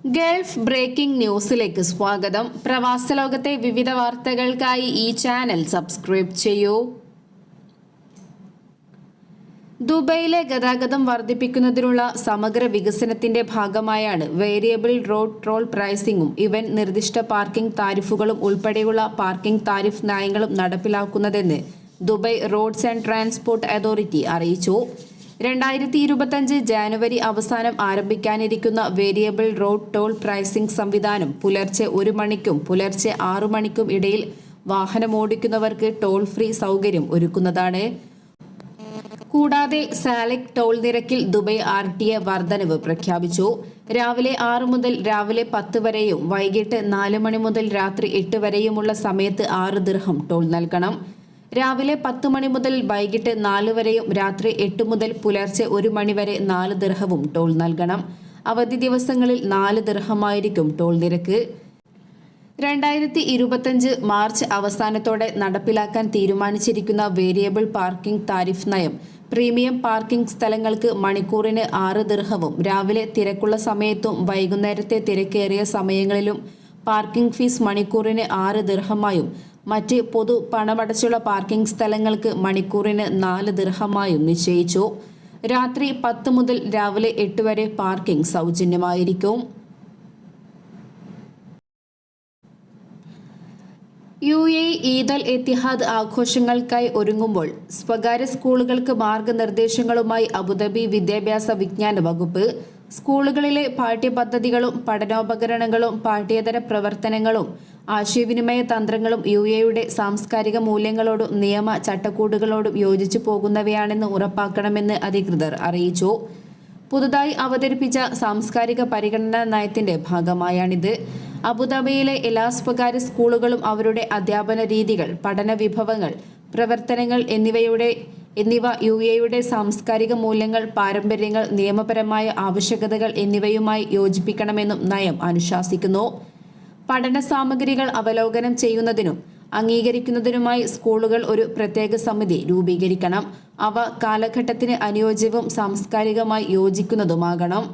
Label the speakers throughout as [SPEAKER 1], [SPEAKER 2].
[SPEAKER 1] Gulf breaking ന്യൂസിലേക്ക് സ്വാഗതം. പ്രവാസ ലോകത്തെ വിവിധ വാർത്തകൾക്കായി ഈ ചാനൽ സബ്സ്ക്രൈബ് ചെയ്യൂ. ദുബൈയിലെ ഗതാഗതം വർദ്ധിപ്പിക്കുന്നതിനുള്ള സമഗ്ര വികസനത്തിന്റെ ഭാഗമായാണ് വേരിയബിൾ റോഡ് ടോൾ പ്രൈസിംഗും ഇവന്റ് നിർദ്ദിഷ്ട പാർക്കിംഗ് താരിഫുകളും ഉൾപ്പെടെയുള്ള പാർക്കിംഗ് താരിഫ് നയങ്ങളും നടപ്പിലാക്കുന്നതെന്ന് Dubai Roads and Transport Authority അറിയിച്ചു. 2025 ജാനുവരി അവസാനം ആരംഭിക്കാനിരിക്കുന്ന വേരിയബിൾ റോഡ് ടോൾ പ്രൈസിംഗ് സംവിധാനം പുലർച്ചെ 1 മണിക്കും പുലർച്ചെ 6 മണിക്കും ഇടയിൽ വാഹനമോടിക്കുന്നവർക്ക് ടോൾ ഫ്രീ സൗകര്യം ഒരുക്കുന്നതാണ്. കൂടാതെ സാലക് ടോൾ നിരക്കിൽ ദുബൈ RTA വർധനവ് പ്രഖ്യാപിച്ചു. രാവിലെ 6 മുതൽ രാവിലെ 10 വരെയും വൈകിട്ട് 4 മണി മുതൽ രാത്രി 8 വരെയുമുള്ള സമയത്ത് 6 ദിർഹം ടോൾ നൽകണം. രാവിലെ 10 മണി മുതൽ വൈകിട്ട് 4 വരെയും രാത്രി 8 മുതൽ പുലർച്ചെ 1 മണി വരെ 4 ദിർഹവും ടോൾ നൽകണം. അവധി ദിവസങ്ങളിൽ 4 ദിർഹമായിരിക്കും ടോൾ നിരക്ക്. 2025 മാർച്ച് അവസാനത്തോടെ നടപ്പിലാക്കാൻ തീരുമാനിച്ചിരിക്കുന്ന വേരിയബിൾ പാർക്കിംഗ് താരിഫ് നയം പ്രീമിയം പാർക്കിംഗ് സ്ഥലങ്ങൾക്ക് മണിക്കൂറിന് 6 ദിർഹവും രാവിലെ തിരക്കുള്ള സമയത്തും വൈകുന്നേരത്തെ തിരക്കേറിയ സമയങ്ങളിലും പാർക്കിംഗ് ഫീസ് മണിക്കൂറിന് 6 ദിർഹമായും മറ്റ് പൊതു പണമടച്ചുള്ള പാർക്കിംഗ് സ്ഥലങ്ങൾക്ക് മണിക്കൂറിന് 4 ദിർഹമായും നിശ്ചയിച്ചു. രാത്രി 10 മുതൽ രാവിലെ 8 വരെ parking സൗജന്യമായിരിക്കും. UAE Eid al Etihad ആഘോഷങ്ങൾക്കായി ഒരുങ്ങുമ്പോൾ സ്വകാര്യ സ്കൂളുകൾക്ക് മാർഗനിർദ്ദേശങ്ങളുമായി അബുദാബി വിദ്യാഭ്യാസ വിജ്ഞാന വകുപ്പ്. സ്കൂളുകളിലെ പാഠ്യപദ്ധതികളും പഠനോപകരണങ്ങളും പാഠ്യേതര പ്രവർത്തനങ്ങളും ആശയവിനിമയ തന്ത്രങ്ങളും UAEയുടെ സാംസ്കാരിക മൂല്യങ്ങളോടും നിയമ ചട്ടക്കൂടുകളോടും യോജിച്ചു പോകുന്നവയാണെന്ന് ഉറപ്പാക്കണമെന്ന് അധികൃതർ അറിയിച്ചു. പുതുതായി അവതരിപ്പിച്ച സാംസ്കാരിക പരിഗണനാ നയത്തിന്റെ ഭാഗമായാണിത്. അബുദാബിയിലെ എല്ലാ സ്വകാര്യ സ്കൂളുകളും അവരുടെ അധ്യാപന രീതികൾ, പഠന വിഭവങ്ങൾ, പ്രവർത്തനങ്ങൾ എന്നിവ UAEയുടെ സാംസ്കാരിക മൂല്യങ്ങൾ, പാരമ്പര്യങ്ങൾ, നിയമപരമായ ആവശ്യകതകൾ എന്നിവയുമായി യോജിപ്പിക്കണമെന്നും നയം അനുശാസിക്കുന്നു. പഠന സാമഗ്രികൾ അവലോകനം ചെയ്യുന്നതിനും അംഗീകരിക്കുന്നതിനുമായി സ്കൂളുകൾ ഒരു പ്രത്യേക സമിതി രൂപീകരിക്കണം. അവ കാലഘട്ടത്തിന് അനുയോജ്യവും സാംസ്കാരികമായി യോജിക്കുന്നതുമാകണം.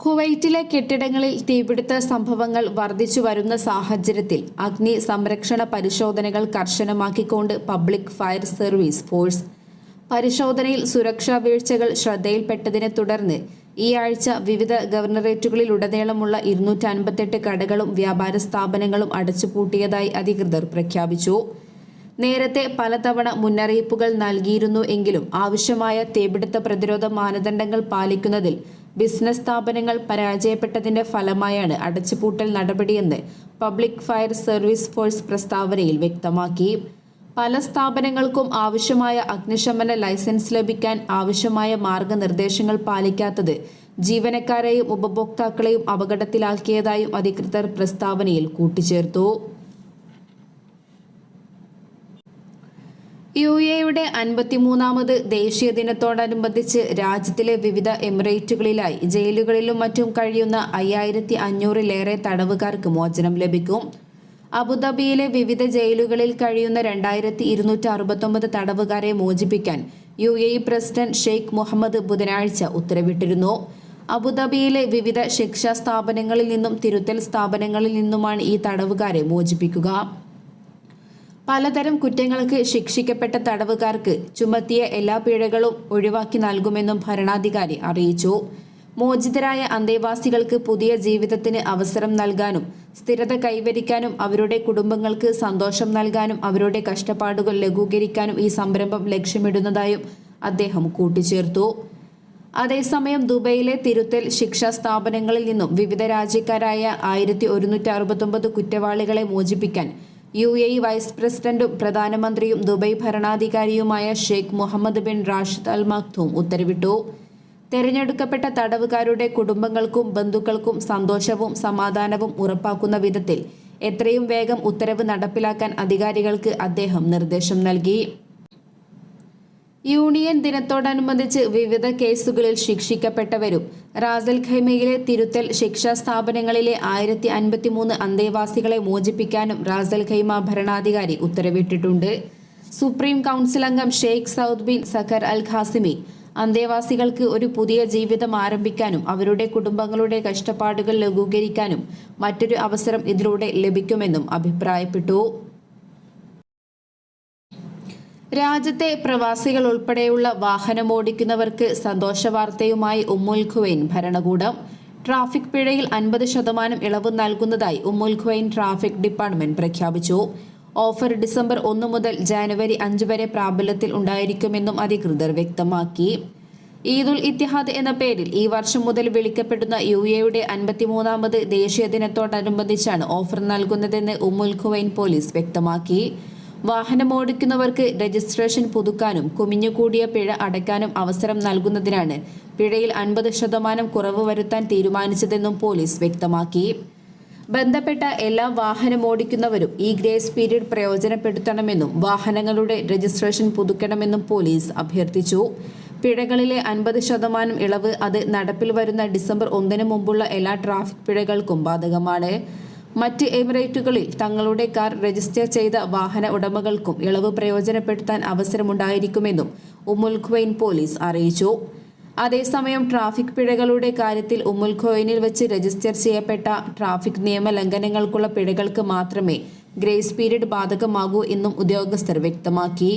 [SPEAKER 1] കുവൈറ്റിലെ കെട്ടിടങ്ങളിൽ തീപിടുത്ത സംഭവങ്ങൾ വർദ്ധിച്ചു വരുന്ന സാഹചര്യത്തിൽ അഗ്നി സംരക്ഷണ പരിശോധനകൾ കർശനമാക്കിക്കൊണ്ട് പബ്ലിക് ഫയർ സർവീസ് ഫോഴ്സ്. പരിശോധനയിൽ സുരക്ഷാ വീഴ്ചകൾ ശ്രദ്ധയിൽപ്പെട്ടതിനെ തുടർന്ന് ഈ ആഴ്ച വിവിധ ഗവർണറേറ്റുകളിലുടനീളമുള്ള 258 കടകളും വ്യാപാര സ്ഥാപനങ്ങളും അടച്ചുപൂട്ടിയതായി അധികൃതർ പ്രഖ്യാപിച്ചു. നേരത്തെ പലതവണ മുന്നറിയിപ്പുകൾ നൽകിയിരുന്നു എങ്കിലും ആവശ്യമായ തീപിടുത്ത പ്രതിരോധ മാനദണ്ഡങ്ങൾ പാലിക്കുന്നതിൽ ബിസിനസ് സ്ഥാപനങ്ങൾ പരാജയപ്പെട്ടതിന്റെ ഫലമായാണ് അടച്ചുപൂട്ടൽ നടപടിയെന്ന് പബ്ലിക് ഫയർ സർവീസ് ഫോഴ്സ് പ്രസ്താവനയിൽ വ്യക്തമാക്കി. പല സ്ഥാപനങ്ങൾക്കും ആവശ്യമായ അഗ്നിശമന ലൈസൻസ് ലഭിക്കാൻ ആവശ്യമായ മാർഗനിർദ്ദേശങ്ങൾ പാലിക്കാത്തത് ജീവനക്കാരെയും ഉപഭോക്താക്കളെയും അപകടത്തിലാക്കിയതായും അധികൃതർ പ്രസ്താവനയിൽ കൂട്ടിച്ചേർത്തു. UAEയുടെ 53ാമത് ദേശീയ ദിനത്തോടനുബന്ധിച്ച് രാജ്യത്തിലെ വിവിധ എമിറേറ്റുകളിലായി ജയിലുകളിലും മറ്റും കഴിയുന്ന 5500-ലേറെ തടവുകാർക്ക് മോചനം ലഭിക്കും. അബുദാബിയിലെ വിവിധ ജയിലുകളിൽ കഴിയുന്ന 2269 തടവുകാരെ മോചിപ്പിക്കാൻ UAE പ്രസിഡന്റ് ഷെയ്ഖ് മുഹമ്മദ് ബുധനാഴ്ച ഉത്തരവിട്ടിരുന്നു. അബുദാബിയിലെ വിവിധ ശിക്ഷാ സ്ഥാപനങ്ങളിൽ നിന്നും തിരുത്തൽ സ്ഥാപനങ്ങളിൽ നിന്നുമാണ് ഈ തടവുകാരെ മോചിപ്പിക്കുക. പലതരം കുറ്റങ്ങൾക്ക് ശിക്ഷിക്കപ്പെട്ട തടവുകാർക്ക് ചുമത്തിയ എല്ലാ പിഴകളും ഒഴിവാക്കി നൽകുമെന്നും ഭരണാധികാരി അറിയിച്ചു. മോചിതരായ അന്തേവാസികൾക്ക് പുതിയ ജീവിതത്തിന് അവസരം നൽകാനും സ്ഥിരത കൈവരിക്കാനും അവരുടെ കുടുംബങ്ങൾക്ക് സന്തോഷം നൽകാനും അവരുടെ കഷ്ടപ്പാടുകൾ ലഘൂകരിക്കാനും ഈ സംരംഭം ലക്ഷ്യമിടുന്നതായും അദ്ദേഹം കൂട്ടിച്ചേർത്തു. അതേസമയം ദുബൈയിലെ തിരുത്തൽ ശിക്ഷാ സ്ഥാപനങ്ങളിൽ നിന്നും വിവിധ രാജ്യക്കാരായ 1169 കുറ്റവാളികളെ മോചിപ്പിക്കാൻ UAE വൈസ് പ്രസിഡന്റും പ്രധാനമന്ത്രിയും ദുബൈ ഭരണാധികാരിയുമായ Sheikh Mohammed bin Rashid Al Maktoum ഉത്തരവിട്ടു. തെരഞ്ഞെടുക്കപ്പെട്ട തടവുകാരുടെ കുടുംബങ്ങൾക്കും ബന്ധുക്കൾക്കും സന്തോഷവും സമാധാനവും ഉറപ്പാക്കുന്ന വിധത്തിൽ എത്രയും വേഗം ഉത്തരവ് നടപ്പിലാക്കാൻ അധികാരികൾക്ക് അദ്ദേഹം നിർദ്ദേശം നൽകി. യൂണിയൻ ദിനത്തോടനുബന്ധിച്ച് വിവിധ കേസുകളിൽ ശിക്ഷിക്കപ്പെട്ടവരും റാസൽ ഖൈമയിലെ തിരുത്തൽ ശിക്ഷാ സ്ഥാപനങ്ങളിലെ 1053 അന്തേവാസികളെ മോചിപ്പിക്കാനും റാസൽ ഖൈമ ഭരണാധികാരി ഉത്തരവിട്ടിട്ടുണ്ട്. സുപ്രീം കൗൺസിൽ അംഗം ഷെയ്ഖ് സൗദ് ബിൻ സഖർ അൽ ഖാസിമി അന്തേവാസികൾക്ക് ഒരു പുതിയ ജീവിതം ആരംഭിക്കാനും അവരുടെ കുടുംബങ്ങളുടെ കഷ്ടപ്പാടുകൾ ലഘൂകരിക്കാനും മറ്റൊരു അവസരം ഇതിലൂടെ ലഭിക്കുമെന്നും അഭിപ്രായപ്പെട്ടു. രാജ്യത്തെ പ്രവാസികൾ ഉൾപ്പെടെയുള്ള വാഹനമോടിക്കുന്നവർക്ക് സന്തോഷവാർത്തയുമായി ഉമ്മുൽ ഖുവൈൻ ഭരണകൂടം. ട്രാഫിക് പിഴയിൽ 50% ഇളവ് നൽകുന്നതായി ഉമ്മുൽ ഖുവൈൻ ട്രാഫിക് ഡിപ്പാർട്ട്മെന്റ് പ്രഖ്യാപിച്ചു. ഓഫർ ഡിസംബർ 1 മുതൽ ജനുവരി 5 വരെ പ്രാബല്യത്തിൽ ഉണ്ടായിരിക്കുമെന്നും അധികൃതർ വ്യക്തമാക്കി. ഈദുൽ ഇത്തിഹാദ് എന്ന പേരിൽ ഈ വർഷം മുതൽ വിളിക്കപ്പെടുന്ന UAE-യുടെ 53ാമത് ദേശീയ ദിനത്തോടനുബന്ധിച്ചാണ് ഓഫർ നൽകുന്നതെന്ന് ഉമ്മുൽ ഖുവൈൻ പോലീസ് വ്യക്തമാക്കി. വാഹനമോടിക്കുന്നവർക്ക് രജിസ്ട്രേഷൻ പുതുക്കാനും കുമിഞ്ഞുകൂടിയ പിഴ അടയ്ക്കാനും അവസരം നൽകുന്നതിനാണ് പിഴയിൽ 50% കുറവ് വരുത്താൻ തീരുമാനിച്ചതെന്നും പോലീസ് വ്യക്തമാക്കി. ബന്ധപ്പെട്ട എല്ലാ വാഹനമോടിക്കുന്നവരും ഈ ഗ്രേസ് പീരീഡ് പ്രയോജനപ്പെടുത്തണമെന്നും വാഹനങ്ങളുടെ രജിസ്ട്രേഷൻ പുതുക്കണമെന്നും പോലീസ് അഭ്യർത്ഥിച്ചു. പിഴകളിലെ 50% ഇളവ് അത് നടപ്പിൽ വരുന്ന ഡിസംബർ 1 മുമ്പുള്ള എല്ലാ ട്രാഫിക് പിഴകൾക്കും ബാധകമാണ്. മറ്റ് എമിറേറ്റുകളിൽ തങ്ങളുടെ കാർ രജിസ്റ്റർ ചെയ്ത വാഹന ഉടമകൾക്കും ഇളവ് പ്രയോജനപ്പെടുത്താൻ അവസരമുണ്ടായിരിക്കുമെന്നും ഉമ്മുൽ ഖുവൈൻ പോലീസ് അറിയിച്ചു. അതേസമയം ട്രാഫിക് പിഴകളുടെ കാര്യത്തിൽ ഉമ്മുൽ ഖുവൈനിൽ വെച്ച് രജിസ്റ്റർ ചെയ്യപ്പെട്ട ട്രാഫിക് നിയമ ലംഘനങ്ങൾക്കുള്ള പിഴകൾക്ക് മാത്രമേ ഗ്രേസ് പീരീഡ് ബാധകമാകൂ എന്നും ഉദ്യോഗസ്ഥർ വ്യക്തമാക്കി.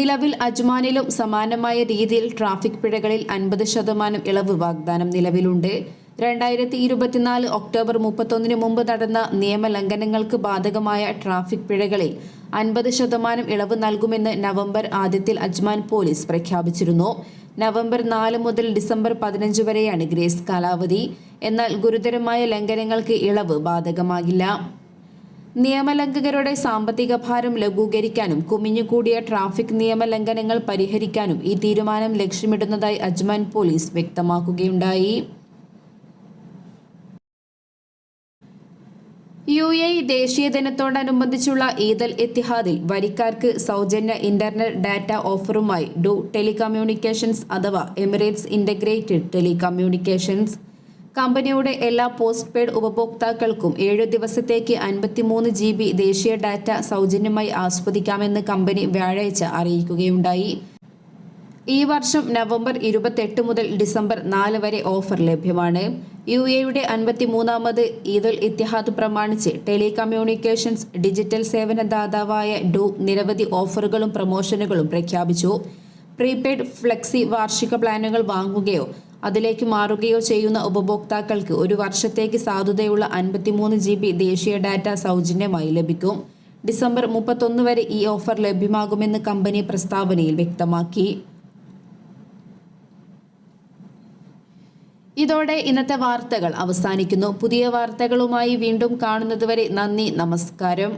[SPEAKER 1] നിലവിൽ അജ്മാനിലും സമാനമായ രീതിയിൽ ട്രാഫിക് പിഴകളിൽ 50% ഇളവ് വാഗ്ദാനം നിലവിലുണ്ട്. 2024 ഒക്ടോബർ 31 മുമ്പ് നടന്ന നിയമലംഘനങ്ങൾക്ക് ബാധകമായ ട്രാഫിക് പിഴകളിൽ 50% ഇളവ് നൽകുമെന്ന് നവംബർ ആദ്യത്തിൽ അജ്മാൻ പോലീസ് പ്രഖ്യാപിച്ചിരുന്നു. നവംബർ 4 മുതൽ ഡിസംബർ 15 വരെയാണ് ഗ്രേസ് കാലാവധി. എന്നാൽ ഗുരുതരമായ ലംഘനങ്ങൾക്ക് ഇളവ് ബാധകമാകില്ല. നിയമലംഘകരുടെ സാമ്പത്തിക ഭാരം ലഘൂകരിക്കാനും കുമിഞ്ഞുകൂടിയ ട്രാഫിക് നിയമലംഘനങ്ങൾ പരിഹരിക്കാനും ഈ തീരുമാനം ലക്ഷ്യമിടുന്നതായി അജ്മാൻ പോലീസ് വ്യക്തമാക്കുകയുണ്ടായി. UAE ദേശീയ ദിനത്തോടനുബന്ധിച്ചുള്ള ഈദുൽ ഇത്തിഹാദിൽ വരിക്കാർക്ക് സൗജന്യ ഇന്റർനെറ്റ് ഡാറ്റ ഓഫറുമായി ഡു ടെലികമ്മ്യൂണിക്കേഷൻസ് അഥവാ എമിറേറ്റ്സ് ഇന്റഗ്രേറ്റഡ് ടെലികമ്മ്യൂണിക്കേഷൻസ്. കമ്പനിയുടെ എല്ലാ പോസ്റ്റ് പെയ്ഡ് ഉപഭോക്താക്കൾക്കും 7 ദിവസത്തേക്ക് 53 GB ദേശീയ ഡാറ്റ സൗജന്യമായി ആസ്വദിക്കാമെന്ന് കമ്പനി വ്യാഴാഴ്ച അറിയിക്കുകയുണ്ടായി. ഈ വർഷം നവംബർ 28 മുതൽ ഡിസംബർ 4 വരെ ഓഫർ ലഭ്യമാണ്. UAE-യുടെ 53ാമത് ഈദുൽ ഇത്തിഹാദ് പ്രമാണിച്ച് ടെലികമ്മ്യൂണിക്കേഷൻസ് ഡിജിറ്റൽ സേവന ദാതാവായ ഡു നിരവധി ഓഫറുകളും പ്രമോഷനുകളും പ്രഖ്യാപിച്ചു. പ്രീപെയ്ഡ് ഫ്ലെക്സി വാർഷിക പ്ലാനുകൾ വാങ്ങുകയോ അതിലേക്ക് മാറുകയോ ചെയ്യുന്ന ഉപഭോക്താക്കൾക്ക് ഒരു വർഷത്തേക്ക് സാധുതയുള്ള 53 GB ദേശീയ ഡാറ്റ സൗജന്യമായി ലഭിക്കും. ഡിസംബർ 31 വരെ ഈ ഓഫർ ലഭ്യമാകുമെന്ന് കമ്പനി പ്രസ്താവനയിൽ വ്യക്തമാക്കി. ഇതോടെ ഇന്നത്തെ വാർത്തകൾ അവസാനിക്കുന്നു. പുതിയ വാർത്തകളുമായി വീണ്ടും കാണുന്നതുവരെ നന്ദി, നമസ്കാരം.